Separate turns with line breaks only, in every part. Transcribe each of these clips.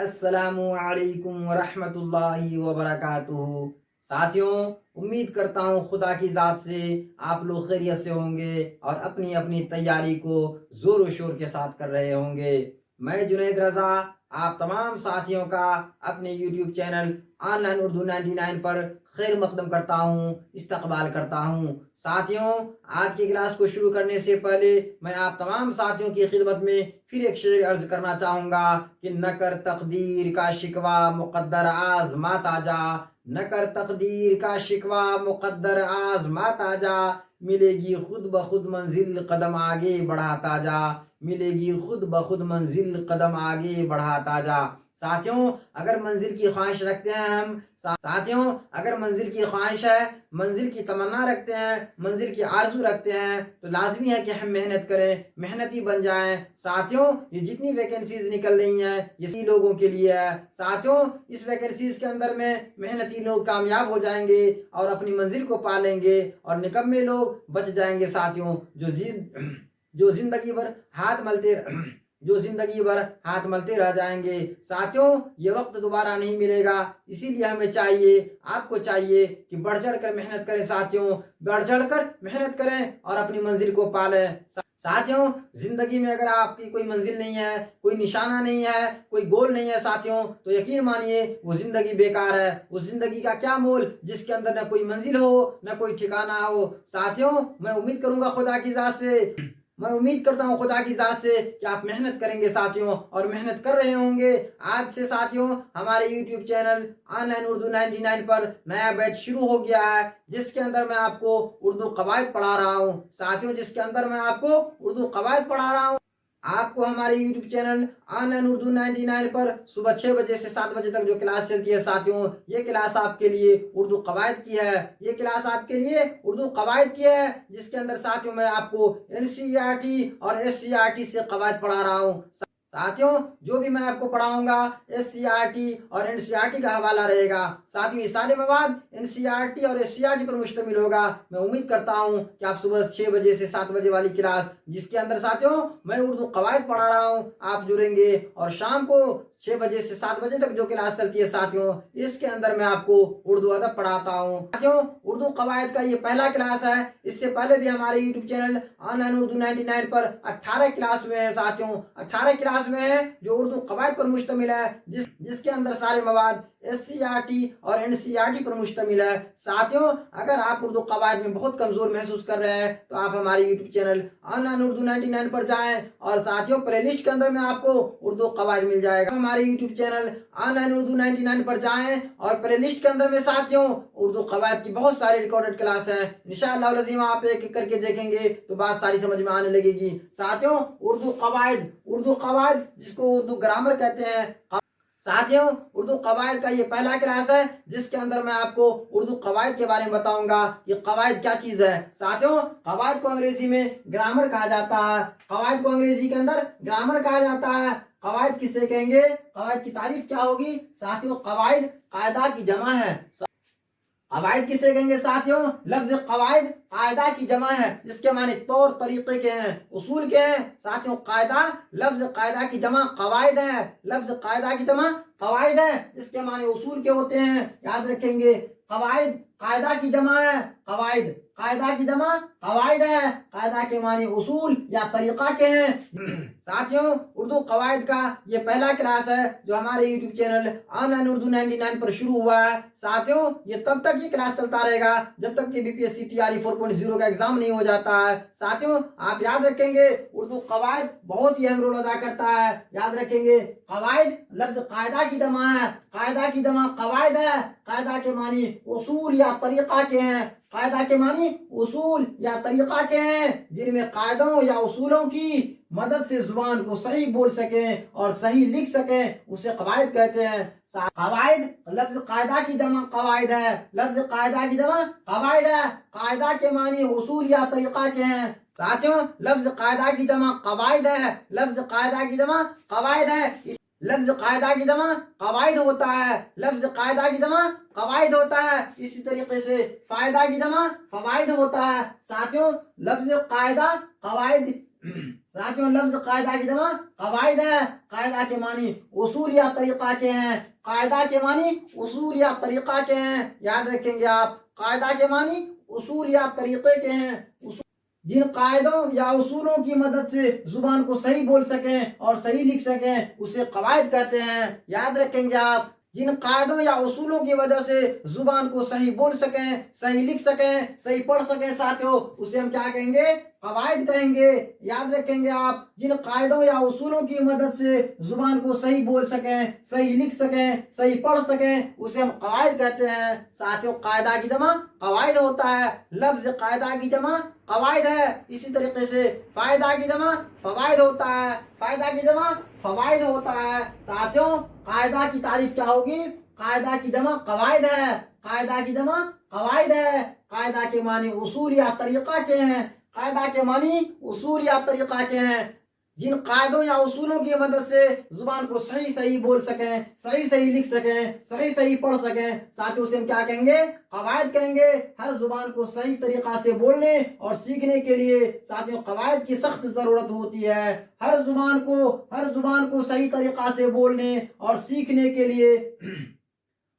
السلام علیکم ورحمۃ اللہ وبرکاتہ۔ ساتھیوں، امید کرتا ہوں خدا کی ذات سے آپ لوگ خیریت سے ہوں گے اور اپنی اپنی تیاری کو زور و شور کے ساتھ کر رہے ہوں گے۔ میں جنید رضا آپ تمام ساتھیوں کا اپنے YouTube channel on line Urdu 99 پر خیر مقدم کرتا ہوں، استقبال کرتا ہوں۔ ساتھیوں، آج کی کلاس کو شروع کرنے سے پہلے میں آپ تمام ساتھیوں کی خدمت میں پھر ایک شعر عرض کرنا چاہوں گا کہ نہ کر تقدیر کا شکوہ مقدر آزماتا جا، نہ کر تقدیر کا شکوہ مقدر آزماتا جا، ملے گی خود بخود منزل قدم آگے بڑھاتا جا، ملے گی خود بخود منزل قدم آگے بڑھاتا جا۔ ساتھیوں، اگر منزل کی خواہش رکھتے ہیں اگر منزل کی خواہش ہے، منزل کی تمنا رکھتے ہیں، منزل کی آرزو رکھتے ہیں تو لازمی ہے کہ ہم محنت کریں، محنتی بن جائیں۔ ساتھیوں، یہ جتنی ویکنسیز نکل رہی ہیں یہ اسی لوگوں کے لیے ہے۔ ساتھیوں، اس ویکنسیز کے اندر میں محنتی لوگ کامیاب ہو جائیں گے اور اپنی منزل کو پا لیں گے اور نکمے لوگ بچ جائیں گے۔ ساتھیوں، جو زندگی بھر ہاتھ ملتے رہ جائیں گے۔ ساتھیوں، یہ وقت دوبارہ نہیں ملے گا، اسی لیے ہمیں چاہیے، آپ کو چاہیے کہ بڑھ چڑھ کر محنت کریں۔ ساتھیوں، بڑھ چڑھ کر محنت کریں اور اپنی منزل کو پالیں۔ ساتھیوں، زندگی میں اگر آپ کی کوئی منزل نہیں ہے، کوئی نشانہ نہیں ہے، کوئی گول نہیں ہے ساتھیوں، تو یقین مانیے وہ زندگی بیکار ہے۔ اس زندگی کا کیا مول جس کے اندر نہ کوئی منزل ہو، نہ کوئی ٹھکانہ ہو۔ ساتھیوں، میں امید کرتا ہوں خدا کی ذات سے کہ آپ محنت کریں گے ساتھیوں، اور محنت کر رہے ہوں گے۔ آج سے ساتھیوں ہمارے YouTube channel on line Urdu 99 پر نیا بیچ شروع ہو گیا ہے، جس کے اندر میں آپ کو اردو قواعد پڑھا رہا ہوں۔ ساتھیوں، آپ کو ہمارے YouTube channel on line Urdu 99 پر صبح 6 بجے سے 7 بجے تک جو کلاس چلتی ہے ساتھیوں، یہ کلاس آپ کے لیے اردو قواعد کی ہے، جس کے اندر ساتھیوں میں آپ کو NCERT اور SCERT سے قواعد پڑھا رہا ہوں۔ ساتھیوں، جو بھی میں آپ کو پڑھاؤں گا SCERT اور NCERT کا حوالہ رہے گا۔ ساتھیوں، یہ سارے مواد NCERT اور SCERT پر مشتمل ہوگا۔ میں امید کرتا ہوں کہ آپ صبح 6 بجے سے 7 بجے والی کلاس، جس کے اندر ساتھیوں میں اردو قواعد پڑھا رہا ہوں، آپ جڑیں گے، اور شام کو 6 بجے سے 7 بجے تک جو کلاس چلتی ہے ساتھیوں، اس کے اندر میں آپ کو اردو ادب پڑھاتا ہوں۔ ساتھیوں، اردو قواعد کا یہ پہلا کلاس ہے۔ اس سے پہلے بھی ہمارے YouTube channel on line Urdu 99 per 18 class ہوئے ہیں ساتھیوں، 18 کلاس میں ہیں جو اردو قواعد پر مشتمل ہے، جس کے اندر سارے مواد SCERT اور NCERT پر مشتمل ہے۔ ساتھیوں، اگر آپ اردو قواعد میں بہت کمزور محسوس کر رہے ہیں تو آپ ہمارے YouTube channel on line Urdu 99 پر جائیں، اور ساتھیوں پلے لسٹ کے اندر میں آپ کو اردو قواعد مل جائے گا۔ ہمارے YouTube channel on line Urdu 99 پر جائیں اور پلے لسٹ کے اندر میں ساتھیوں اردو قواعد کی بہت ساری ریکارڈڈ کلاس ہیں۔ انشاءاللہ العظیم آپ ایک ایک کر کے دیکھیں گے تو بات ساری سمجھ میں آنے لگے گی۔ ساتھیوں، اردو قواعد جس کو اردو گرامر کہتے ہیں۔ ساتھیوں، اردو قواعد کا یہ پہلا کلاس ہے، جس کے اندر میں آپ کو اردو قواعد کے بارے میں بتاؤں گا۔ یہ قواعد کیا چیز ہے؟ ساتھیوں، قواعد کو انگریزی میں گرامر کہا جاتا ہے۔ قواعد کو انگریزی کے اندر گرامر کہا جاتا ہے۔ قواعد کسے کہیں گے؟ قواعد کی تعریف کیا ہوگی؟ ساتھیوں، قواعد قاعدہ کی جمع ہے۔ قواعد کسے کہیں گے ساتھیوں؟ لفظ قواعد قاعدہ کی جمع ہے، جس کے معنی طور طریقے کے ہیں، اصول کے ہیں۔ ساتھیوں، قاعدہ لفظ قاعدہ کی جمع قواعد ہے، لفظ قاعدہ کی جمع قواعد ہے، جس کے معنی اصول کے ہوتے ہیں۔ یاد رکھیں گے، قواعد قاعدہ کی جمع ہے، قواعد قاعدہ کی جمع قواعد ہے، قاعدہ کے معنی اصول یا طریقہ کے ہیں۔ ساتھیوں، اردو قواعد کا یہ پہلا کلاس ہے جو ہمارے YouTube channel on line Urdu 99 پر شروع ہوا ہے۔ ساتھیوں، یہ تب تک یہ کلاس چلتا رہے گا جب تک کہ BPSC TRE 4.0 کا ایگزام نہیں ہو جاتا ہے۔ ساتھیوں، آپ یاد رکھیں گے، اردو قواعد بہت ہی اہم رول ادا کرتا ہے۔ یاد رکھیں گے، قواعد لفظ قاعدہ کی جمع ہے، قاعدہ کی جمع قواعد ہے، قاعدہ کے معنی اصول یا طریقہ کے ہیں، قاعدہ کے معنی اصول یا طریقہ کے ہیں، جن میں قاعدوں یا اصولوں کی مدد سے زبان کو صحیح بول سکیں اور صحیح لکھ سکیں، اسے قواعد کہتے ہیں۔ قواعد لفظ قاعدہ کی جمع قواعد ہے، لفظ قاعدہ کی جمع قواعد ہے، قاعدہ کے معنی اصول یا طریقہ کے ہیں۔ ساتھیوں، لفظ قاعدہ کی جمع قواعد ہے، لفظ قاعدہ کی جمع قواعد ہے، لفظ قاعدہ کی جمع قواعد ہوتا ہے، لفظ قاعدہ کی جمع قواعد ہوتا ہے۔ اسی طریقے سے فائدہ کی جمع فوائد ہوتا ہے۔ ساتھیوں، لفظ قاعدہ قواعد साथियों लफ्ज कायदा की जमा कवायद है। कायदा के मानी उसूल या तरीका के हैं। कायदा के मानी उसूल या तरीका के हैं, याद रखेंगे आप। कायदा के मानी उसूल या तरीके के हैं। जिन कायदों या उसूलों की मदद से जुबान को सही बोल सकें और सही लिख सकें उसे कवायद कहते हैं, याद रखेंगे आप। जिन कायदों या उसूलों की वजह से जुबान को सही बोल सकें, सही लिख सकें, सही पढ़ सकें साथियों, उसे हम क्या कहेंगे? कवायद कहेंगे, याद रखेंगे आप। जिन कायदों या उसूलों की मदद से जुबान को सही बोल सकें, सही लिख सकें, सही पढ़ सकें, उसे हम कवायद कहते हैं साथियों। कायदा की जमा कवायद होता है। लफ्ज कायदा की जमा कवायद है। इसी तरीके से फायदा की जमा फवायद होता है। फायदा की जमा फवायद होता है साथियों। कायदा की तारीफ क्या होगी? कायदा की जमा कवायद है। कायदा की जमा कवायद है। कायदा के मानी उसूल या तरीका के हैं। कायदा के मानी उसूल या तरीका के हैं। जिन कायदों या उसूलों की मदद से जुबान को सही सही बोल सकें, सही सही लिख सकें, सही सही पढ़ सकें साथियों, उसे हम क्या कहेंगे? कवायद कहेंगे। हर जुबान को सही तरीका से बोलने और सीखने के लिए साथियों कवायद की सख्त जरूरत होती है। हर जुबान को सही तरीका से बोलने और सीखने के लिए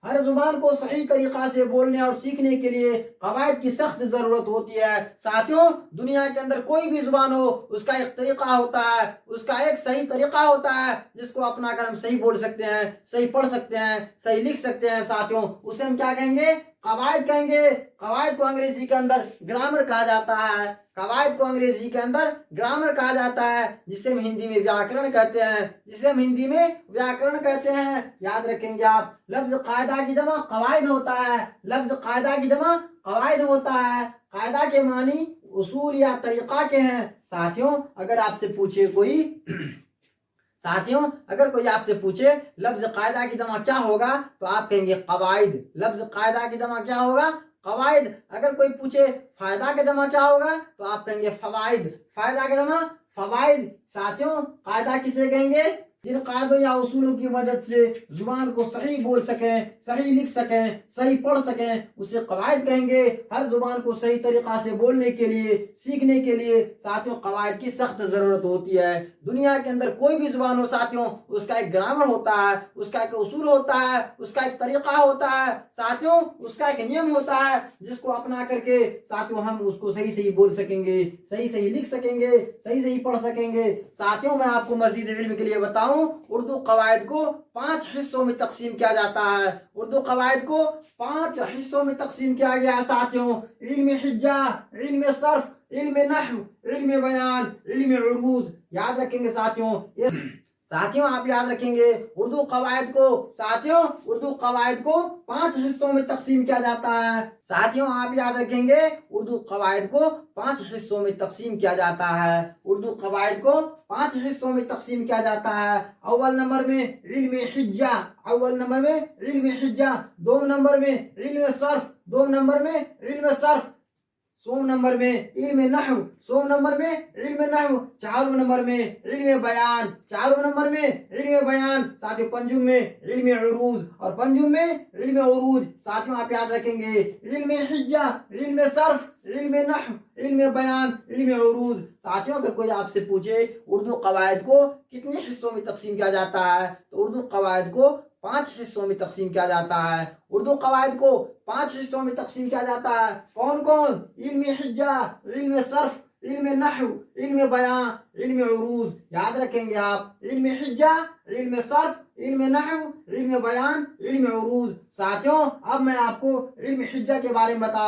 हर जुबान को सही तरीका से बोलने और सीखने के लिए कवायद की सख्त जरूरत होती है साथियों। दुनिया के अंदर कोई भी जुबान हो, उसका एक तरीका होता है, उसका एक सही तरीका होता है जिसको अपनाकर हम सही बोल सकते हैं, सही पढ़ सकते हैं, सही लिख सकते हैं साथियों, उसे हम क्या कहेंगे? कवायद कहेंगे। कवायद को अंग्रेजी के अंदर ग्रामर कहा जाता है। कवायद को अंग्रेजी के अंदर ग्रामर कहा जाता है, जिसे हम हिंदी में व्याकरण कहते हैं। याद रखेंगे आप। लफ्ज कायदा की जमा कवायद होता है। लफ्ज कायदा की जमा कवायद होता है। कायदा के मानी उसूल या तरीका के हैं साथियों। अगर कोई आपसे पूछे लफ्ज कायदा की जमा क्या होगा, तो आप कहेंगे कवायद। लफ्ज कायदा की जमा क्या होगा? कवायद। अगर कोई पूछे फायदा का जमा क्या होगा, तो आप कहेंगे फवायद। फायदा का जमा फवायद साथियों। कायदा किसे कहेंगे? जिन कायदों या उसूलों की मदद से जुबान को सही बोल सकें, सही लिख सकें, सही पढ़ सकें, उसे कवायद कहेंगे। हर जुबान को सही तरीका से बोलने के लिए, सीखने के लिए साथियों कवायद की सख्त जरूरत होती है। दुनिया के अंदर कोई भी जुबान हो साथियों, उसका एक ग्रामर होता है, उसका एक उसूल होता है, उसका एक तरीका होता है साथियों, उसका एक नियम होता है, जिसको अपना करके साथियों हम उसको सही सही बोल सकेंगे, सही सही लिख सकेंगे, सही सही पढ़ सकेंगे साथियों। मैं आपको मज़ीद इल्म के लिए बताऊं, उर्दू कवायद को 5 हिस्सों में तकसीम किया जाता है। उर्दू कवायद को 5 हिस्सों में तकसीम किया गया है साथियों। इल्म हिज्जा, इल्म सर्फ, इल्म नहव, इल्म बयान, इल्म उरूज। याद रखेंगे साथियों आप याद रखेंगे उर्दू कवायद को 5 हिस्सों में तकसीम किया जाता है। साथियों आप याद रखेंगे उर्दू कवायद को 5 हिस्सों में तकसीम किया जाता है। उर्दू कवायद को 5 हिस्सों में तकसीम किया जाता है। अव्वल नंबर में इल्म हिज्जा, 2 नंबर में इल्म सर्फ, 2 नंबर में इल्म सर्फ, 100 नंबर में इल्म नहव, 100 नंबर में इल्म नहव, 4 नंबर में इल्म बयान, 4 नंबर में इल्म बयान साथियों। पंजुम में इल्म उरूज, और पंजुम में इल्म उरूज साथियों आप याद रखेंगे। इल्म हिज्जा, इल्म सर्फ, इल्म नहव, इल्म बयान, इल्म उरूज साथियों। अगर कोई आपसे पूछे उर्दू कवायद को कितने हिस्सों में तकसीम किया जाता है, तो उर्दू कवायद को 5 हिस्सों में तकसीम किया जाता है। उर्दू कवायद को 5 हिस्सों में तकसीम किया जाता है। कौन कौन? इल्म हिज्जा, इल्म सर्फ, इल्म नहव, इल्म बयान, इल्म उरूज। याद रखेंगे आप। इल्म हिज्जा, इल्म सर्फ, इल्म नहव, इल्म बयान, इल्म उरूज साथियों। अब मैं आपको इल्म हिज्जा के बारे में बता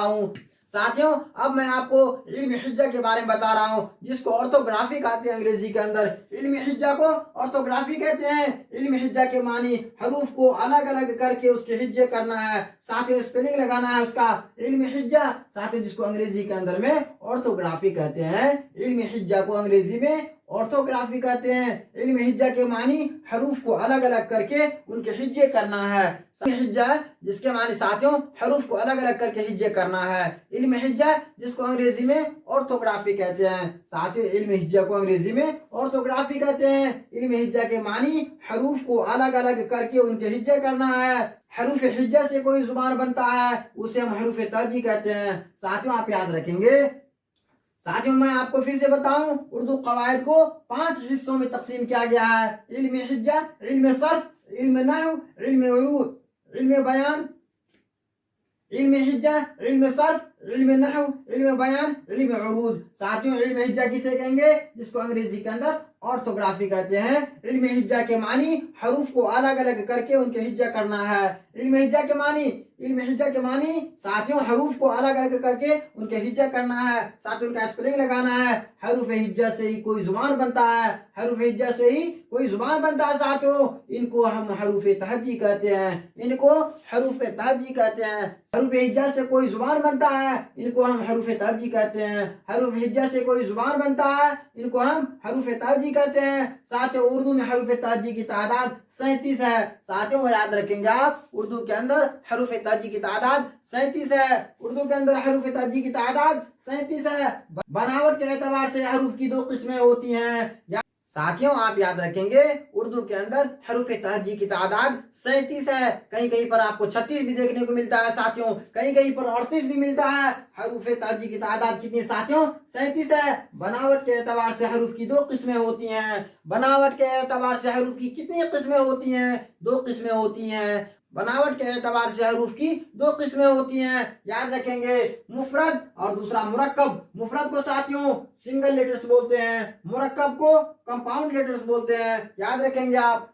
रहा हूँ, जिसको ऑर्थोग्राफी कहते हैं अंग्रेजी के अंदर। इल्म हिज्जा को ऑर्थोग्राफी कहते हैं। इल्म हिज्जा के मानी हरूफ को अलग अलग करके उसके हिज्जे करना है साथियों, स्पेलिंग लगाना है उसका। इल्म हिज्जा साथियों, जिसको अंग्रेजी के अंदर में ऑर्थोग्राफी कहते हैं। इल्म हिज्जा को अंग्रेजी में ऑर्थोग्राफी कहते हैं। इल्म हिज्जा के मानी हरूफ को अलग अलग करके उनके हिज्जे करना है। हिज्जा जिसके मानी साथियों हरूफ को अलग अलग करके हिज्जे करना है। इल्म हिज्जा जिसको अंग्रेजी में ऑर्थोग्राफी कहते हैं साथियों। इल्म हिज्जा को अंग्रेजी में ऑर्थोग्राफी कहते हैं। इल्म हिज्जा के मानी हरूफ को अलग अलग करके उनके हिज्जे करना है। हरूफ हिज्जा से कोई जुबान बनता है, उसे हम हरूफ तर्जी कहते हैं साथियों आप याद रखेंगे। साथियों मैं आपको फिर से बताऊं, उर्दू कवायद को 5 हिस्सों में तकसीम किया गया है। इल्म हिज्जा, इल्म सर्फ, इल्म नहव, इल्म उरूद, इल्म बयान, इल्म हिज्जा, इल्म सर्फ, इल्म नहव, इल्म बयान, इल्म उरूद। साथियों इल्म हिज्जा किसे कहेंगे? जिसको अंग्रेजी के अंदर ऑर्थोग्राफी कहते हैं। इल्म हिज्जा के मानी हरूफ को अलग अलग करके उनके हिज्जा करना है। इल्म हिज्जा के मानी, इल्म हिज्जा के मानी साथियों हरूफ को अलग अलग करके उनके हिज्जा करना है। साथियों उनका स्पेलिंग लगाना है। हरूफ हिज्जा से ही कोई जुबान बनता है, हरूफ हिज्जा से ही कोई जुबान बनता है। साथियों इनको हम हरूफ तहज्जी कहते हैं, इनको हरूफ तहज्जी कहते हैं। हरूफ हिज्जा से कोई जुबान बनता है, इनको हम हरूफ तहज्जी कहते हैं। हरूफ हिज्जा से कोई जुबान बनता है, इनको हम हरूफ तहज्जी कहते हैं। साथियों उर्दू में हरूफ तहज्जी की तादाद 37 है। साथियों याद रखेंगे आप, उर्दू के अंदर हरूफ तहज्जी की तादाद 37 है। उर्दू के अंदर हरूफ तहज्जी की तादाद 37 है। बनावट के एतबार से हरूफ की 2 किस्में होती हैं। साथियों आप याद रखेंगे, उर्दू के अंदर हरूफ तहज्जी की तादाद 37 है। कहीं कहीं पर आपको 36 भी देखने को मिलता है साथियों, कहीं कहीं पर 38 भी मिलता है। हरूफ तहज्जी की तादाद कितनी साथियों? 37 है। बनावट के एतबार से हरूफ की 2 किस्में होती हैं। बनावट के एतबार से हरूफ की कितनी किस्में होती हैं? 2 किस्में होती हैं। बनावट के एतबार से हरूफ की 2 किस्में होती हैं। याद रखेंगे, मुफरद और दूसरा मुरक्कब। मुफरद को साथियों सिंगल लेटर्स बोलते हैं, मुरक्कब को कंपाउंड लेटर्स बोलते हैं। याद रखेंगे आप,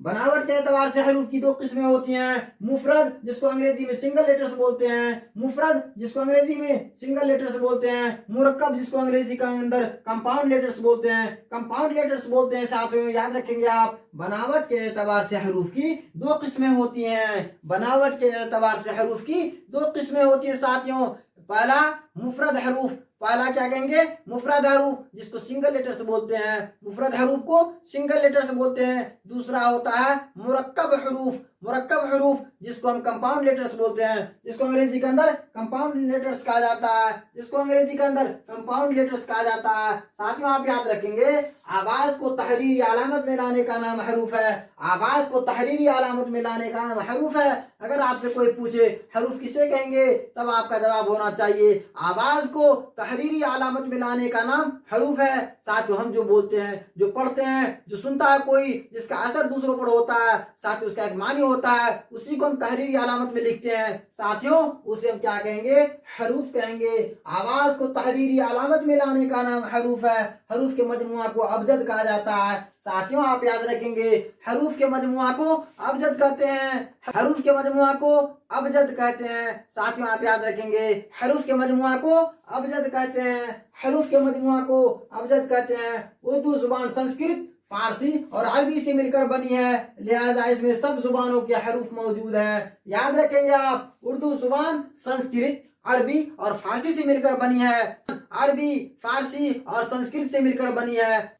बनावट के एतबार से हरूफ की 2 किस्में होती हैं। मुफरद जिसको अंग्रेजी में सिंगल लेटर्स बोलते हैं, मुफरद जिसको अंग्रेजी में सिंगल लेटर्स बोलते हैं। मुरक्कब जिसको अंग्रेजी के अंदर कंपाउंड लेटर्स बोलते हैं, कंपाउंड लेटर्स बोलते हैं। साथियों याद रखेंगे आप, बनावट के एतबार से हरूफ की 2 किस्में होती हैं। बनावट के एतबार से हरूफ की 2 किस्में होती हैं साथियों। पहला मुफरद हरूफ, पहला क्या कहेंगे? मुफरद हरूफ जिसको सिंगल लेटर्स बोलते हैं, मुफरद हरूफ को सिंगल लेटर्स बोलते हैं। दूसरा होता है मुरक्कब हरूफ, मुरक्कब हरूफ जिसको हम कंपाउंड लेटर्स बोलते हैं, जिसको अंग्रेजी के अंदर कंपाउंड लेटर्स कहा जाता है, जिसको अंग्रेजी के अंदर कंपाउंड लेटर्स कहा जाता है। साथियों आप याद रखेंगे, आवाज को तहरीरी अलामत में लाने का नाम हरूफ है। आवाज को तहरीरी अलामत में लाने का नाम हरूफ है। अगर आपसे कोई पूछे हरूफ किसे कहेंगे, तब आपका जवाब होना चाहिए आवाज को तहरीरी अलामत में लाने का नाम हरूफ है। साथियों हम जो बोलते हैं, जो पढ़ते हैं, जो सुनता है कोई, जिसका असर दूसरों पर होता है, साथियों उसका एक मानी होता है, उसी को हम तहरीरी अलामत में लिखते हैं। साथियों उसे हम क्या कहेंगे? हरूफ कहेंगे। आवाज को तहरीरी अलामत में लाने का नाम हरूफ है। हरूफ के मजमुआ को अबजद कहा जाता है। साथियों आप याद रखेंगे, हरूफ के मजमुआ को अबजद कहते हैं, हरूफ के मजमुआ को अबजद कहते हैं। साथियों आप याद रखेंगे, हरूफ के मजमुआ को अबजद कहते हैं, हरूफ के मजमुआ को अबजद कहते हैं। उर्दू जुबान संस्कृत, फारसी और अरबी से मिलकर बनी है, लिहाजा इसमें सब जुबानों के हरूफ मौजूद हैं। याद रखेंगे आप, उर्दू जुबान संस्कृत, अरबी और फारसी से मिलकर बनी है, अरबी, फारसी और संस्कृत से मिलकर बनी है।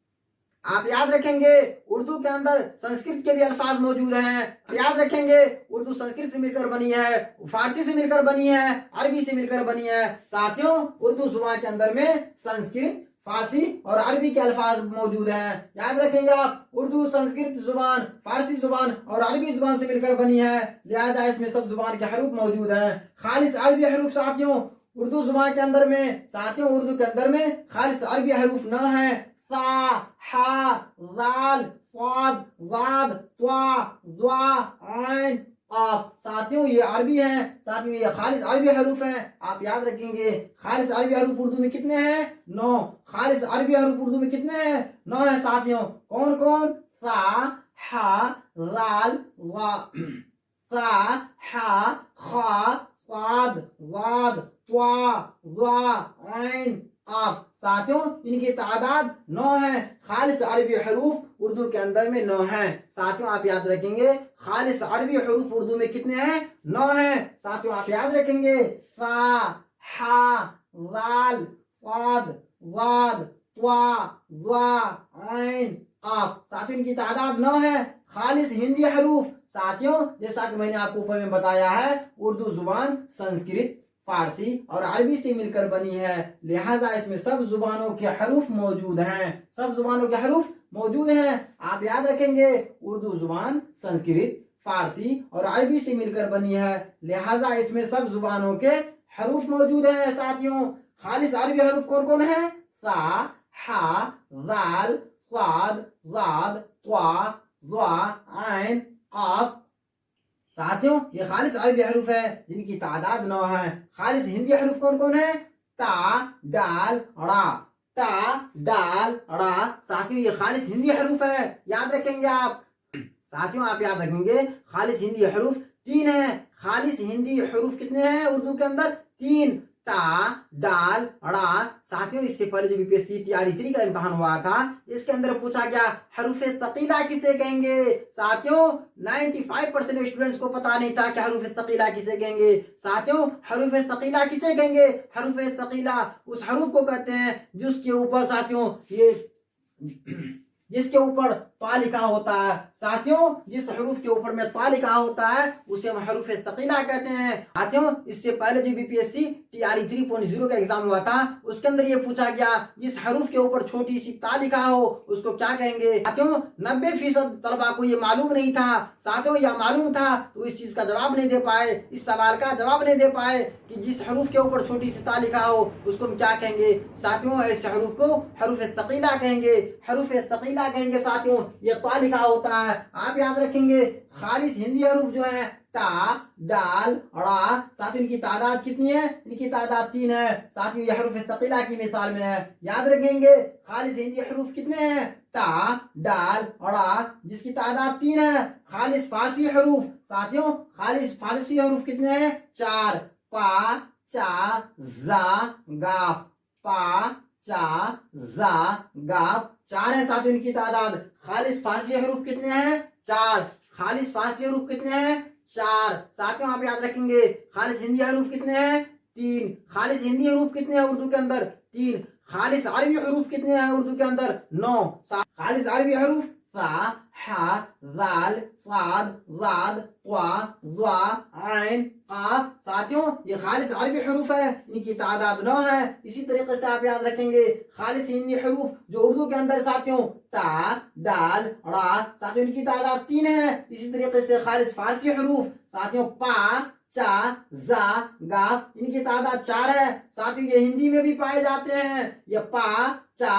आप याद रखेंगे, उर्दू के अंदर संस्कृत के भी अल्फाज मौजूद हैं। याद रखेंगे, उर्दू संस्कृत से मिलकर बनी है, फारसी से मिलकर बनी है, अरबी से मिलकर बनी है। साथियों उर्दू जुबान के अंदर में संस्कृत, फारसी और अरबी के अल्फाज मौजूद हैं। याद रखेंगे आप, उर्दू संस्कृत जुबान, फारसी जुबान और अरबी जुबान से मिलकर बनी है, लिहाजा इसमें सब जुबान के हरूफ मौजूद हैं। खालिस अरबी हरूफ साथियों उर्दू जुबान के अंदर में, साथियों उर्दू के अंदर में खालिस अरबी हरूफ न है। सा, हा, जाल, साद, जाद, त्वा, ज़्वा, ऐन, काफ। साथियों ये अरबी हैं। साथियों ये खालिस अरबी हरूफ हैं। आप याद रखेंगे, खालिस अरबी हरूफ उर्दू में कितने हैं? 9। खालिस अरबी हरूफ उर्दू में कितने हैं? 9 हैं साथियों। कौन कौन? सा, हा, जाल, वा, सा, हा, खा, साद, जाद, त्वा, ज़्वा, ऐन, काफ। साथियों इनकी तादाद 9 है। खालिस अरबी हरूफ उर्दू के अंदर में 9 हैं। साथियों आप याद रखेंगे, खालिस अरबी हरूफ उर्दू में कितने हैं? 9 हैं। साथियों आप याद रखेंगे, सा, हा, जाल, साद, वाद, त्वा, ज़्वा, ऐन, काफ। साथियों इनकी तादाद 9 है। खालिस हिंदी हरूफ साथियों, जैसा कि मैंने आपको ऊपर में बताया है, उर्दू जुबान संस्कृत, फारसी और अरबी से मिलकर बनी है, लिहाजा इसमें सब जुबानों के हरूफ मौजूद हैं, सब जुबानों के हरूफ मौजूद हैं। आप याद रखेंगे, उर्दू जुबान संस्कृत, फारसी और अरबी से मिलकर बनी है, लिहाजा इसमें सब जुबानों के हरूफ मौजूद हैं। साथियों خالص عربی حروف کون کون ہیں؟ سا، حا، ذال، صاد، ضاد، طا، ظا، عین، قاف. ساتھیوں یہ خالص عربی حروف ہے جن کی تعداد 9 ہے. خالص ہندی حروف کون کون ہیں؟ تا، ڈال، را. تا، ڈال، را. ساتھیوں یہ خالص ہندی حروف ہے، یاد رکھیں گے آپ. ساتھیوں آپ یاد رکھیں گے خالص ہندی حروف 3 ہیں. خالص ہندی حروف کتنے ہیں اردو کے اندر؟ 3. تا، ڈال، را. ساتھیوں اس سے پہلے جو BPSC TRE 3 کا امتحان ہوا تھا اس کے اندر پوچھا گیا حروف ثقیلہ کسے کہیں گے. ساتھیوں 95% اسٹوڈنٹس کو پتا نہیں تھا کہ حروف ثقیلہ کسے کہیں گے. ساتھیوں حروف ثقیلہ کسے کہیں گے؟ حروف ثقیلہ اس حروف کو کہتے ہیں جس کے اوپر ساتھیوں جس کے اوپر طا لکھا ہوتا ہے. ساتھیوں جس حروف کے اوپر میں طا لکھا ہوتا ہے اسے ہم حروف ثقیلہ کہتے ہیں. ساتھیوں اس سے پہلے جو BPSC TRE 3.0 کا ایگزام ہوا تھا اس کے اندر یہ پوچھا گیا جس حروف کے اوپر چھوٹی سی طا لکھا ہو اس کو کیا کہیں گے. ساتھیوں 90% طلبا کو یہ معلوم نہیں تھا. ساتھیوں یا معلوم تھا تو اس چیز کا جواب نہیں دے پائے، اس سوال کا جواب نہیں دے پائے کہ جس حروف کے اوپر چھوٹی سی طا لکھا ہو اس کو ہم کیا کہیں گے. ساتھیوں ایسے حروف کو حروف ثقیلہ کہیں گے. حروف ثقیلہ کہیں گے. ساتھیوں یہ طا لکھا ہوتا ہے، آپ یاد رکھیں گے. خالص ہندی حروف جو ہیں تا، ڈال، را. ساتھیوں ان کی تعداد کتنی ہے؟ ان کی تعداد 3 ہے. ساتھیوں یہ حروف ثقیلہ کی مثال میں ہے، یاد رکھیں گے. خالص ہندی حروف کتنے ہیں؟ تا، ڈال، را، جس کی تعداد 3 ہے. خالص فارسی حروف ساتھیوں خالص فارسی حروف کتنے ہیں؟ 4. پا، چا، زا، گاف. پا، چا، زا، گاف. 4 ہیں ساتھیوں ان کی تعداد. خالص فارسی حروف کتنے ہیں؟ 4. خالص فارسی حروف کتنے ہیں؟ 4. ساتھیوں آپ یاد رکھیں گے خالص ہندی حروف کتنے ہیں؟ 3. خالص ہندی حروف کتنے ہیں اردو کے اندر؟ 3. خالص عربی حروف کتنے ہیں اردو کے اندر؟ 9. خالص عربی حروف سا، حا، ذال، صاد، ضاد، طا، ظا، عین، قاف. ساتھیوں یہ خالص عربی حروف ہے، ان کی تعداد 9 ہے. اسی طریقے سے آپ یاد رکھیں گے خالص ہندی حروف جو اردو کے اندر ساتھیوں تا، ڈال، را. ساتھیوں ان کی تعداد 3 ہے. اسی طریقے سے خالص فارسی حروف ساتھیوں پا، چا، زا، گاف. ان کی تعداد 4 ہے. ساتھیوں یہ ہندی میں بھی پائے جاتے ہیں. یہ پا، چا،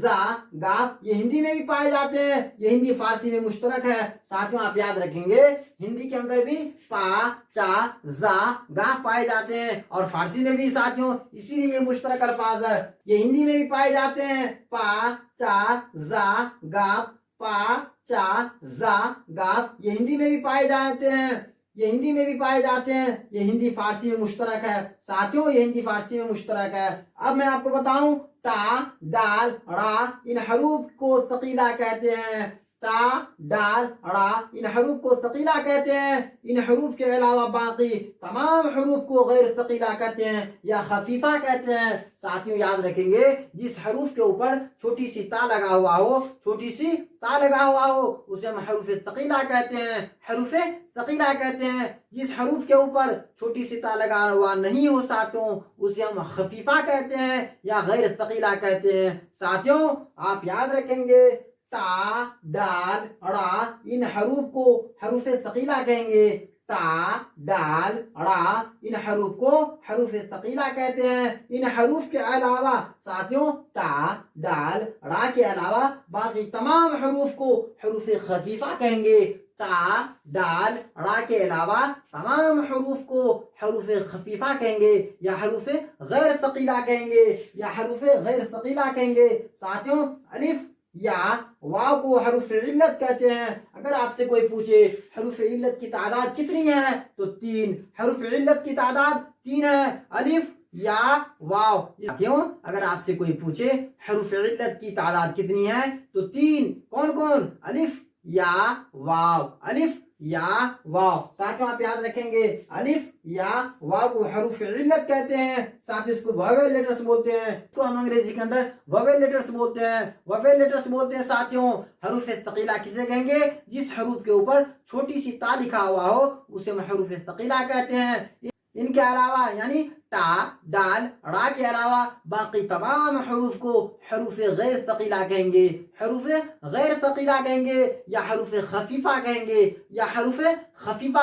زا، گاف یہ ہندی میں بھی پائے جاتے ہیں. یہ ہندی فارسی میں مشترک ہے. ساتھیوں آپ یاد رکھیں گے ہندی کے اندر بھی پا، چا، زا، گاف پائے جاتے ہیں اور فارسی میں بھی ساتھیوں اسی لیے یہ مشترک الفاظ ہے. یہ ہندی میں بھی پائے جاتے ہیں پا، چا، زا، گاف. پا، چا، زا، گاف یہ ہندی میں بھی پائے جاتے ہیں. یہ ہندی میں بھی پائے جاتے ہیں. یہ ہندی فارسی میں مشترک ہے. ساتھیوں یہ ہندی فارسی میں مشترک ہے. اب میں آپ کو بتاؤں تا، ڈال، را ان حروف کو ثقیلہ کہتے ہیں. تا، ڈال، را ان حروف کو ثقیلہ کہتے ہیں. ان حروف کے علاوہ باقی تمام حروف کو غیر ثقیلہ کہتے ہیں یا خفیفہ کہتے ہیں. ساتھیوں یاد رکھیں گے جس حروف کے اوپر چھوٹی سی تا لگا ہوا ہو اسے ہم حروف ثقیلہ کہتے ہیں. حروف ثقیلہ کہتے ہیں. جس حروف کے اوپر چھوٹی سی تا لگا ہوا نہیں ہو ساتھیوں اسے ہم خفیفہ کہتے ہیں یا غیر ثقیلہ کہتے ہیں. ساتھیوں آپ یاد رکھیں گے تا، ڈال، را ان حروف کو حروف ثقیلہ کہیں گے. تا، ڈال، را ان حروف کو حروف ثقیلہ کہتے ہیں. ان حروف کے علاوہ ساتھیوں تا، ڈال، را کے علاوہ باقی تمام حروف کو حروف خفیفہ کہیں گے. تا، ڈال، را کے علاوہ تمام حروف کو حروف خفیفہ کہیں گے یا حروف غیر ثقیلہ کہیں گے ساتھیوں الف یا واو کو حروف علت کہتے ہیں. اگر آپ سے کوئی پوچھے حروف علت کی تعداد کتنی ہے تو 3. حروف علت کی تعداد 3 ہے. الف یا واو. ساتھیوں اگر آپ سے کوئی پوچھے حروف علت کی تعداد کتنی ہے تو 3. کون؟ الف یا واو. الف یا واو. ساتھیوں آپ یاد رکھیں گے الف یا واو کو حروف علت کہتے ہیں. ساتھیوں اس کو وویل لیٹرز بولتے ہیں. اس کو ہم انگریزی کے اندر وویل لیٹرز بولتے ہیں. ساتھیوں حروف ثقیلہ کسے کہیں گے؟ جس حروف کے اوپر چھوٹی سی تا لکھا ہوا ہو اسے ہم حروف ثقیلہ کہتے ہیں. ان کے علاوہ یعنی تا، ڈال، را کے علاوہ باقی تمام حروف کو حروف غیر ثقیلہ کہیں گے یا حروف خفیفہ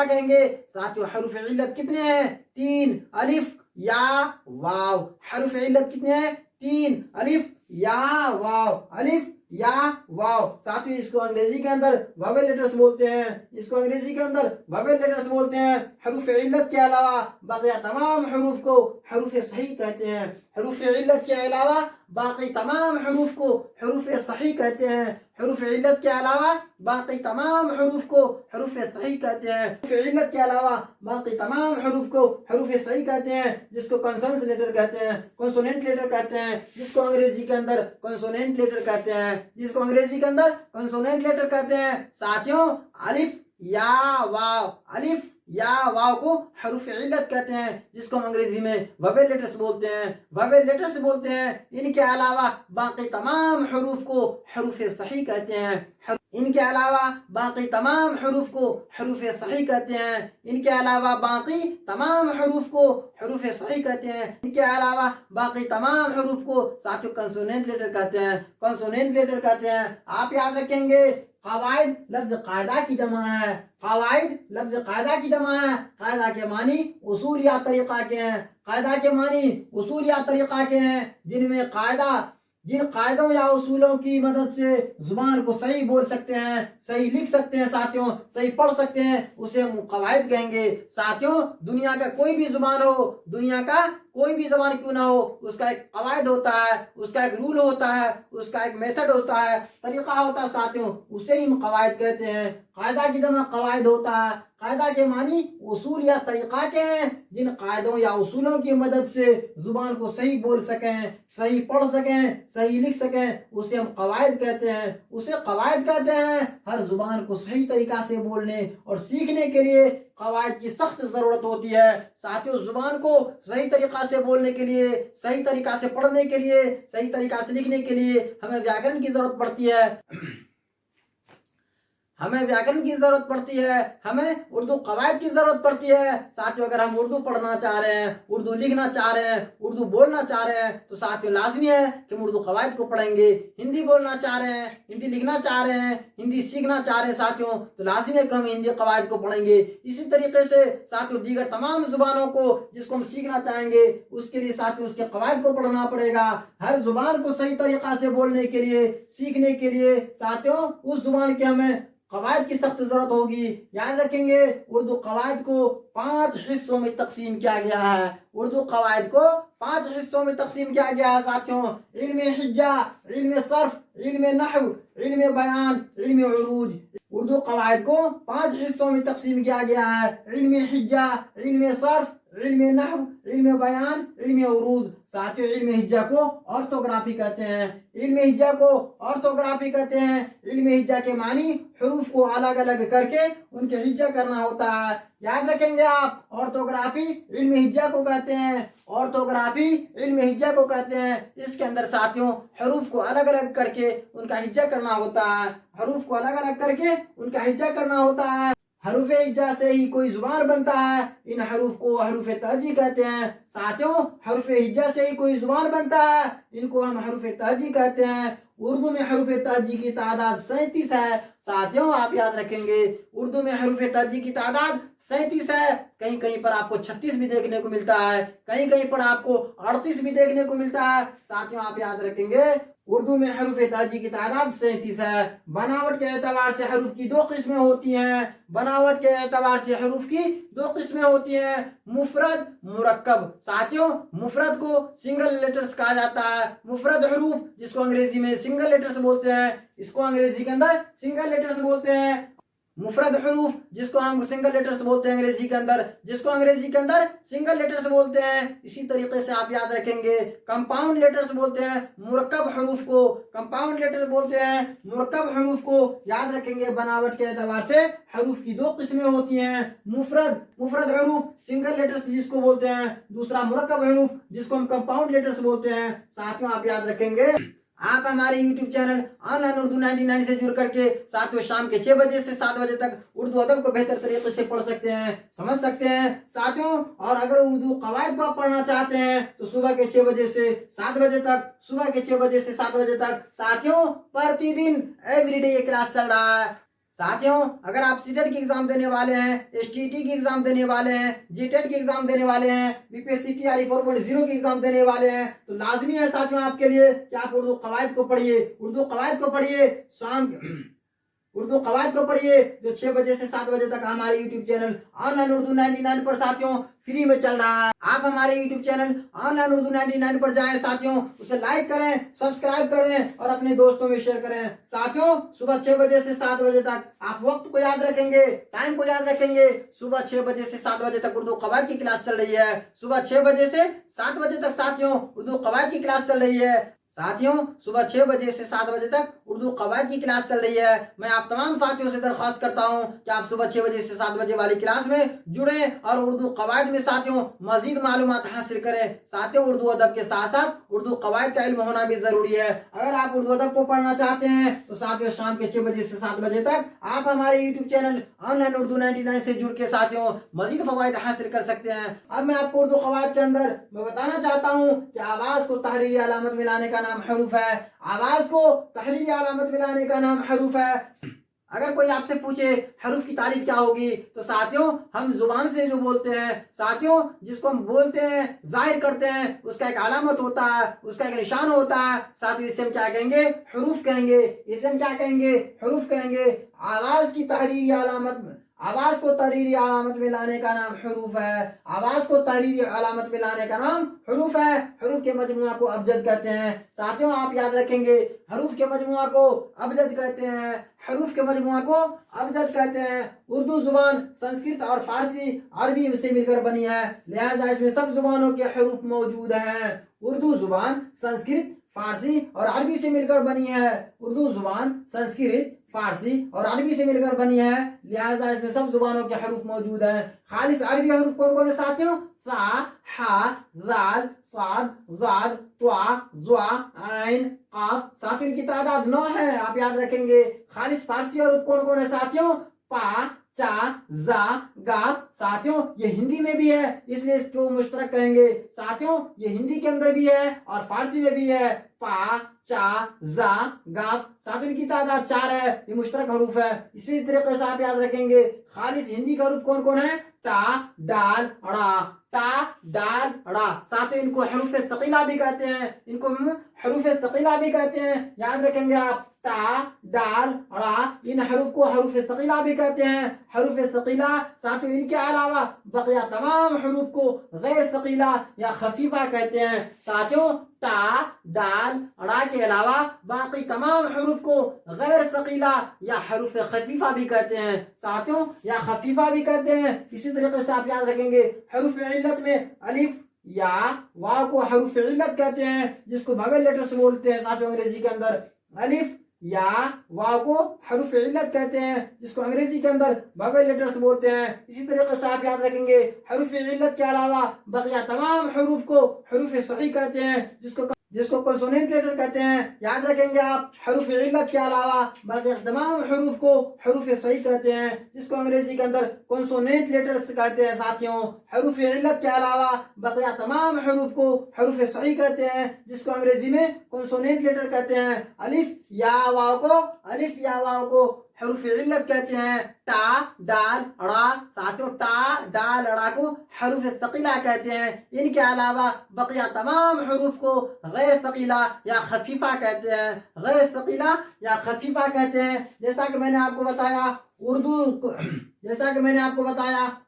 کہیں گے. ساتھیوں حروف علت کتنے ہیں؟ 3. الف या वाव। हरुफ इल्लत कितने हैं? 3, अलिफ या वाव, अलिफ या वाव। साथियों इसको अंग्रेजी के अंदर वोवेल लेटर्स बोलते हैं, इसको अंग्रेजी के अंदर वोवेल लेटर्स बोलते हैं। हरुफ इल्लत के अलावा बाकी तमाम हरूफ को हरूफ सही कहते हैं। हरुफ इल्लत के अलावा बाकी तमाम हरूफ को हरूफ सही कहते हैं। हरुफ इल्लत के अलावा बाकी तमाम हरूफ को हरूफ सही कहते हैं। हरुफ इल्लत के अलावा बाकी तमाम हरूफ को हरूफ सही कहते हैं, जिसको कॉन्सोनेंट लेटर कहते हैं, कॉन्सोनेंट लेटर कहते हैं, जिसको अंग्रेजी के अंदर कॉन्सोनेंट लेटर कहते हैं, जिसको अंग्रेजी के अंदर कॉन्सोनेंट लेटर कहते हैं। साथियों अलिफ या वाव, अलिफ या वाव को हरुफ इल्लत कहते हैं, जिसको हम अंग्रेजी में वोवेल लेटर्स बोलते हैं, वोवेल लेटर्स बोलते हैं। इनके अलावा बाकी तमाम हरूफ को हरुफ सही कहते हैं। इनके अलावा बाकी तमाम हरूफ को हरुफ सही कहते हैं। इनके अलावा बाकी तमाम हरूफ को हरुफ सही कहते हैं। इनके अलावा बाकी तमाम हरूफ को साथियों कंसोनेंट लेटर कहते हैं, कंसोनेंट लेटर कहते हैं। आप याद रखेंगे क़वाइद लफ्ज़ कायदा की जमा है, क़वाइद लफ्ज़ कायदा की जमा है। कायदा के मानी उसूल या तरीक़ा के हैं, कायदा के मानी उसूल या तरीक़ा के हैं, जिनमें कायदा जिन कायदों या उसूलों की मदद से जुबान को सही बोल सकते हैं, सही लिख सकते हैं साथियों, सही पढ़ सकते हैं, उसे हम कवायद कहेंगे। साथियों दुनिया का कोई भी जुबान हो, दुनिया का कोई भी जबान क्यों ना हो, उसका एक कवायद होता है, उसका एक रूल होता है, उसका एक मेथड होता है, तरीका होता है साथियों, उसे ही हम कवायद कहते हैं। कायदा की जमा कवायद होता है। कायदा के मानी उसूल या तरीका के हैं, जिन कायदों या उसूलों की मदद से जुबान को सही बोल सकें, सही पढ़ सकें, सही लिख सकें, उसे हम कवायद कहते हैं, उसे कवायद कहते हैं। हर जुबान को सही तरीका से बोलने और सीखने के लिए कवायद की सख्त ज़रूरत होती है। साथियों जुबान को सही तरीका से बोलने के लिए, सही तरीका से पढ़ने के लिए, सही तरीका से लिखने के लिए हमें व्याकरण की ज़रूरत पड़ती है, हमें व्याकरण की जरूरत पड़ती है, हमें उर्दू कवायद की जरूरत पड़ती है। साथियों अगर हम उर्दू पढ़ना चाह रहे हैं, उर्दू लिखना चाह रहे हैं, उर्दू बोलना चाह रहे हैं, तो साथियों लाजमी है कि हम उर्दू कवायद को पढ़ेंगे। हिंदी बोलना चाह रहे हैं, हिंदी लिखना चाह रहे हैं, हिंदी सीखना चाह रहे हैं साथियों, तो लाजमी है कि हम हिंदी कवायद को पढ़ेंगे। इसी तरीके से साथियों दीगर तमाम जुबानों को जिसको हम सीखना चाहेंगे, उसके लिए साथियों उसके कवायद को पढ़ना पड़ेगा। हर जुबान को सही तरीका से बोलने के लिए, सीखने के लिए साथियों उस जुबान के हमें कवायद की सख्त जरूरत होगी। याद रखेंगे उर्दू कवायद को 5 हिस्सों में तकसीम किया गया है। उर्दू कवायद को 5 हिस्सों में तकसीम किया गया है साथियों। इल्म हिज्जा, इल्म सर्फ, इल्म नहव, इल्म बयान, इल्म उरूज। उर्दू कवायद को 5 हिस्सों में तकसीम किया गया है। इल्म हिज्जा, इल्म सर्फ, इल्म नहव, इल्म बयान, इल्म उरूज। साथियों इल्म हिज्जा को ऑर्थोग्राफी कहते हैं, इल्म हिज्जा को ऑर्थोग्राफी कहते हैं। इल्म हिज्जा के मानी हरूफ को अलग अलग करके उनके हिज्जा करना होता है। याद रखेंगे आप ऑर्थोग्राफी इल्म हिज्जा को कहते हैं, ऑर्थोग्राफी इल्म हिज्जा को कहते हैं। इसके अंदर साथियों हरूफ को अलग अलग करके उनका हिज्जा करना होता है, हरूफ को अलग अलग करके उनका हिज्जा करना होता है। हरूफ हिज्जा से ही कोई जुबान बनता है, इन हरूफ को हरूफ तहजी कहते हैं। साथियों हरूफ हिज्जा से ही कोई जुबान बनता है, इनको हम हरूफ तहजी कहते हैं। उर्दू में हरूफ तहजी की तादाद 37 है। साथियों आप याद रखेंगे उर्दू में हरूफ तहजी की तादाद 37 है। कहीं कहीं पर आपको 36 भी देखने को मिलता है, कहीं कहीं पर आपको 38 भी देखने को मिलता है। साथियों आप याद रखेंगे उर्दू में हरूफ तहजी की तादाद 37 है। बनावट के एतबार से हरूफ की 2 किस्में होती हैं, बनावट के एतबार से हरूफ की 2 किस्में होती हैं, मुफरद, मुरक्कब। साथियों मुफरद को सिंगल लेटर्स कहा जाता है। मुफरद हरूफ जिसको अंग्रेजी में सिंगल लेटर्स बोलते हैं, इसको अंग्रेजी के अंदर सिंगल लेटर्स बोलते हैं। मुफरद हरूफ जिसको हम सिंगल लेटर्स बोलते हैं अंग्रेजी के अंदर, जिसको अंग्रेजी के अंदर सिंगल लेटर्स बोलते हैं। इसी तरीके से आप याद रखेंगे कंपाउंड लेटर्स बोलते हैं मुरक्कब हरूफ को, कंपाउंड लेटर बोलते हैं मुरक्कब हरूफ को। याद रखेंगे बनावट के एतबार से हरूफ की 2 किस्में होती हैं, मुफरद हरूफ सिंगल लेटर्स जिसको बोलते हैं, दूसरा मुरक्कब हरूफ जिसको हम कंपाउंड लेटर्स बोलते हैं। साथियों आप याद रखेंगे आप हमारे YouTube चैनल ऑनलाइन उर्दू 99 से जुड़ करके साथियों शाम के 6 बजे से 7 बजे तक उर्दू अदब को बेहतर तरीके से पढ़ सकते हैं, समझ सकते हैं साथियों। और अगर उर्दू कवायद को आप पढ़ना चाहते हैं तो सुबह के 6 बजे से 7 बजे तक, सुबह के 6 बजे से 7 बजे तक साथियों प्रतिदिन एवरीडे ये क्लास चल रहा है। साथियों, अगर आप सीटेट की एग्जाम देने वाले हैं, एसटीटी की एग्जाम देने वाले हैं, जीटेट की एग्जाम देने वाले हैं, बीपीएससी की आरई 4.0 की एग्जाम देने वाले हैं, तो लाजमी है साथियों आपके लिए कि आप उर्दू कवायद को पढ़िए। उर्दू कवायद को पढ़िए, शाम उर्दू कवायद को पढ़िए, जो 6 बजे से 7 बजे तक हमारे यूट्यूब चैनल ऑनलाइन उर्दू 99 पर साथियों फ्री में चल रहा है। आप हमारे यूट्यूब चैनल ऑनलाइन उर्दू 99 पर जाएं साथियों, उसे लाइक करें, सब्सक्राइब करें और अपने दोस्तों में शेयर करें। साथियों, सुबह 6 बजे से 7 बजे तक आप वक्त को याद रखेंगे, टाइम को याद रखेंगे। सुबह 6 बजे से 7 बजे तक उर्दू कवायद की क्लास चल रही है। सुबह 6 बजे से 7 बजे तक साथियों उर्दू कवायद की क्लास चल रही है। साथियों, सुबह 6 बजे से 7 बजे तक उर्दू कवायद की क्लास चल रही है। मैं आप तमाम साथियों से दरख्वास्त करता हूं कि आप सुबह 6 बजे से 7 बजे वाली क्लास में जुड़ें और उर्दू कवायद में साथियों मजीद मालूमात हासिल करें। साथियों, उर्दू अदब के साथ साथ उर्दू कवायद का इल्म होना भी जरूरी है। अगर आप उर्दू अदब को पढ़ना चाहते हैं तो साथियों शाम के 6 बजे से 7 बजे तक आप हमारे यूट्यूब चैनल ऑनलाइन उर्दू 99 से जुड़ के साथियों मजीद फवायद हासिल कर सकते हैं। अब मैं आपको उर्दू कवायद के अंदर मैं बताना चाहता हूँ कि आवाज को तहरीरी अलामत मिलाने का नाम हरूफ है। आवाज को तहरीरी अलामत मिलाने का नाम हरूफ है। अगर कोई आपसे पूछे हरूफ की तारीफ क्या होगी, तो साथियों हम जुबान से जो बोलते हैं साथियों, जिसको हम बोलते हैं जाहिर करते हैं, उसका एक अलामत होता है, उसका एक निशान होता है। साथियों इसे हम क्या कहेंगे? हरूफ कहेंगे। इसे हम क्या कहेंगे? हरूफ कहेंगे। आवाज की तहरीरी अलामत, आवाज को तहरीरी अलामत में लाने का नाम हरूफ है। आवाज को तहरीरी अलामत में लाने का नाम हरूफ है। हरूफ के मजमुआ को अबजद कहते हैं। साथियों आप याद रखेंगे, हरूफ के मजमुआ को अबजद कहते हैं। हरूफ के मजमुआ को अबजद कहते हैं। उर्दू जुबान संस्कृत और फारसी अरबी से मिलकर बनी है, लिहाजा इसमें सब जुबानों के हरूफ मौजूद हैं। उर्दू जुबान संस्कृत, फारसी और अरबी से मिलकर बनी है। उर्दू जुबान संस्कृत, फारसी और अरबी से मिलकर बनी है, लिहाजा इसमें सब जुबानों के हरूफ मौजूद हैं। खालिस अरबी हरूफ कौन कौन है साथियों? सा, हा, जाल, साद, जाद, त्वा, ज़्वा, आइन, काफ। साथियों इनकी तादाद 9 है, आप याद रखेंगे। खालिस फारसी हरूफ कौन कौन है साथियों? पा, चा, जा, गाफ। साथियों ये हिंदी में भी है, इसलिए इसको मुश्तरक कहेंगे। साथियों ये हिंदी के अंदर भी है और फारसी में भी है। पा, चा, जा, गाफ। साथियों इनकी तादाद 4 है, ये मुश्तरक हरूफ है। इसी तरीके से आप याद रखेंगे खालिस हिंदी का हरूफ कौन कौन है? टा, डाल, ड़ा। टा, डाल, ड़ा। साथियों इनको हरूफ सकीला भी कहते हैं, इनको हरूफ सकीला भी कहते हैं। याद रखेंगे आप, टा, डाल, ड़ा, इन हरूफ को हरूफ सकीला भी कहते हैं। हरूफ सकीला साथियों इनके अलावा बकिया तमाम हरूफ को गैर सकीला या खफीफा कहते हैं। साथियों टा, डाल, ड़ा के अलावा बाकी तमाम हरूफ को गैर सकीला या हरूफ खफीफा भी कहते हैं। साथियों या खफीफा भी कहते हैं। इसी तरीके से आप याद रखेंगे हरूफ इल्लत में अलिफ या वाव को हरूफ इल्लत कहते हैं, जिसको वावेल लेटर्स बोलते हैं। साथियों अंग्रेजी के अंदर अलिफ या वाव को हरूफ इल्लत कहते हैं, जिसको अंग्रेजी के अंदर वावेल लेटर्स बोलते हैं। इसी तरीके से आप याद रखेंगे हरूफ इल्लत के अलावा बकिया तमाम हरूफ को हरूफ सही कहते हैं, जिसको कंसोनेंट लेटर कहते हैं। याद रखेंगे आप हरूफ इल्लत के अलावा बाकी तमाम हरूफ को हरूफ सही कहते हैं, जिसको अंग्रेजी के अंदर कंसोनेंट लेटर्स कहते हैं। साथियों हरूफ इल्लत के अलावा बाकी तमाम हरूफ को हरूफ सही कहते हैं, जिसको अंग्रेजी में कंसोनेंट लेटर कहते हैं। अलिफ या वाव को हरूफ इल्लत कहते हैं। टा, डाल, ड़ा। साथियों टा, डाल, ड़ा को हरूफ सकीला कहते हैं। इनके अलावा बकिया तमाम हरूफ को गैर सकीला या खफीफा कहते हैं। गैर सकीला या खफीफा कहते हैं। जैसा कि मैंने आपको बताया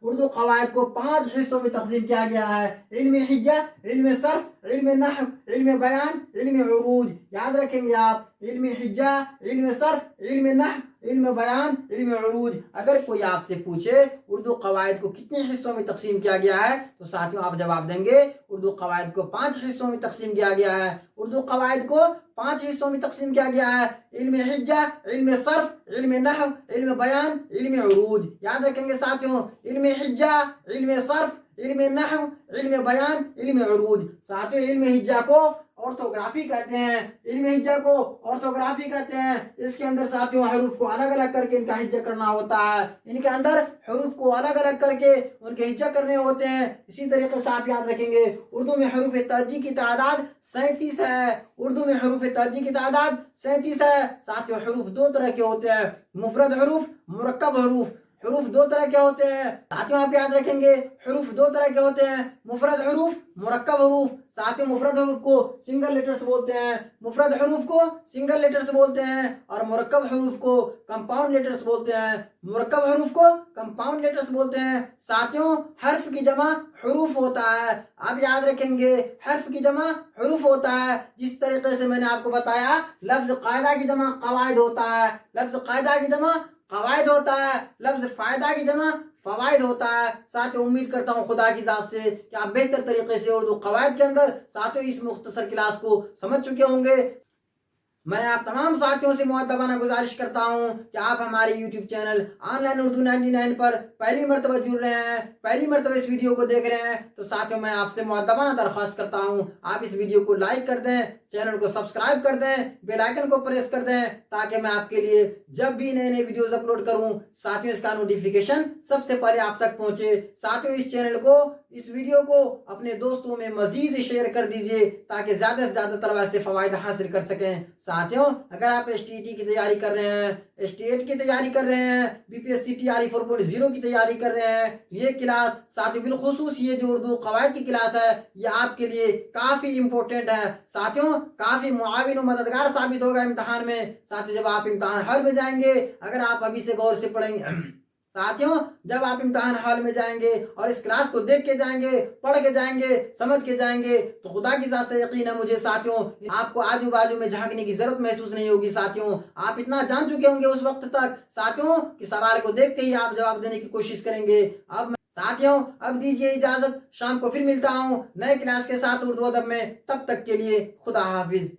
उर्दू कवायद को 5 हिस्सों में तकसीम किया गया है। इल्म हिज्जा, इल्म सर्फ, इल्म नहव, इल्म बयान, इल्म उरूज। याद रखेंगे आप इल्म हिज्जा, इल्म सर्फ, इल्म नहव, इल्म बयान, इल्म उरूज। अगर कोई आपसे पूछे उर्दू कवायद को कितने हिस्सों में तकसीम किया गया है, तो साथियों आप जवाब देंगे उर्दू कवायद को 5 हिस्सों में तकसीम किया गया है। उर्दू कवायद को 5 हिस्सों में तकसीम किया गया है। इल्म हिज्जा, इल्म सर्फ, इल्म नहव, इल्म बयान, इल्म उरूज। याद रखेंगे साथियों इल्म हिज्जा, इल्म सर्फ, علم نحو، علم بیان، علم عروج. ساتھیوں علم ہجا کو آرتھوگرافی کہتے ہیں. علم ہجا کو آرتھوگرافی کہتے ہیں. اس کے اندر ساتھیوں حروف کو الگ الگ کر کے ان کا ہجا کرنا ہوتا ہے. ان کے اندر حروف کو الگ الگ کر کے ان کے ہجا کرنے ہوتے ہیں. اسی طریقے سے آپ یاد رکھیں گے اردو میں حروف تہجی کی تعداد 37 ہے. اردو میں حروف تہجی کی تعداد 37 ہے. ساتھیوں حروف دو طرح کے ہوتے ہیں، مفرد حروف، مرکب حروف. حروف دو طرح کے ہوتے ہیں. ساتھیوں آپ یاد رکھیں گے حروف دو طرح کے ہوتے ہیں، مفرد حروف، مرکب حروف. ساتھیوں مفرد حروف کو سنگل لیٹرز بولتے ہیں. مفرد حروف کو سنگل لیٹرز بولتے ہیں اور مرکب حروف کو کمپاؤنڈ لیٹرز بولتے ہیں. مرکب حروف کو کمپاؤنڈ لیٹرز بولتے ہیں. ساتھیوں حرف کی جمع حروف ہوتا ہے. آپ یاد رکھیں گے حرف کی جمع حروف ہوتا ہے. جس طریقے سے میں نے آپ کو بتایا لفظ قاعدہ کی جمع قواعد ہوتا ہے. لفظ قاعدہ کی جمع قواعد ہوتا ہے. لفظ فائدہ کی جمع فوائد ہوتا ہے. ساتھیوں امید کرتا ہوں خدا کی ذات سے کہ آپ بہتر طریقے سے اردو قواعد کے اندر ساتھیوں اس مختصر کلاس کو سمجھ چکے ہوں گے. میں آپ تمام ساتھیوں سے مؤدبانہ گزارش کرتا ہوں کہ آپ ہمارے YouTube channel on line Urdu 99 پر پہلی مرتبہ جڑ رہے ہیں، پہلی مرتبہ اس ویڈیو کو دیکھ رہے ہیں، تو ساتھیوں میں آپ سے مؤدبانہ درخواست کرتا ہوں آپ اس ویڈیو کو لائک کر دیں، چینل کو سبسکرائب کر دیں، بیل آئیکن کو پریس کر دیں تاکہ میں آپ کے لیے جب بھی نئے نئے ویڈیوز اپلوڈ کروں ساتھیوں اس کا نوٹیفیکیشن سب سے پہلے آپ تک پہنچے. ساتھیوں اس چینل کو، اس ویڈیو کو اپنے دوستوں میں مزید شیئر کر دیجئے تاکہ زیادہ سے زیادہ طلبہ سے فوائد حاصل کر سکیں. ساتھیوں اگر آپ ایس ٹی ٹی کی تیاری کر رہے ہیں، ایس ٹی ایٹ کی تیاری کر رہے ہیں، B P S C T R E 4.0 کی تیاری کر رہے ہیں، یہ کلاس ساتھیوں بالخصوص یہ جو اردو قواعد کی کلاس ہے یہ آپ کے لیے کافی امپورٹنٹ ہے. ساتھیوں کافی معاون و مددگار ثابت ہوگا امتحان میں. ساتھیوں جب آپ امتحان ہال میں جائیں گے، اگر آپ ابھی سے غور سے پڑھیں گے ساتھیوں جب آپ امتحان ہال میں جائیں گے اور اس کلاس کو دیکھ کے جائیں گے، پڑھ کے جائیں گے، سمجھ کے جائیں گے تو خدا کی ذات سے یقین ہے مجھے ساتھیوں آپ کو آجو بازو میں جھانکنے کی ضرورت محسوس نہیں ہوگی. ساتھیوں آپ اتنا جان چکے ہوں گے اس وقت تک ساتھیوں کہ سوال کو دیکھتے ہی آپ جواب دینے کی کوشش کریں گے. ساتھیوں اب دیجیے اجازت، شام کو پھر ملتا ہوں نئے کلاس کے ساتھ اردو ادب میں. تب تک کے لیے خدا حافظ.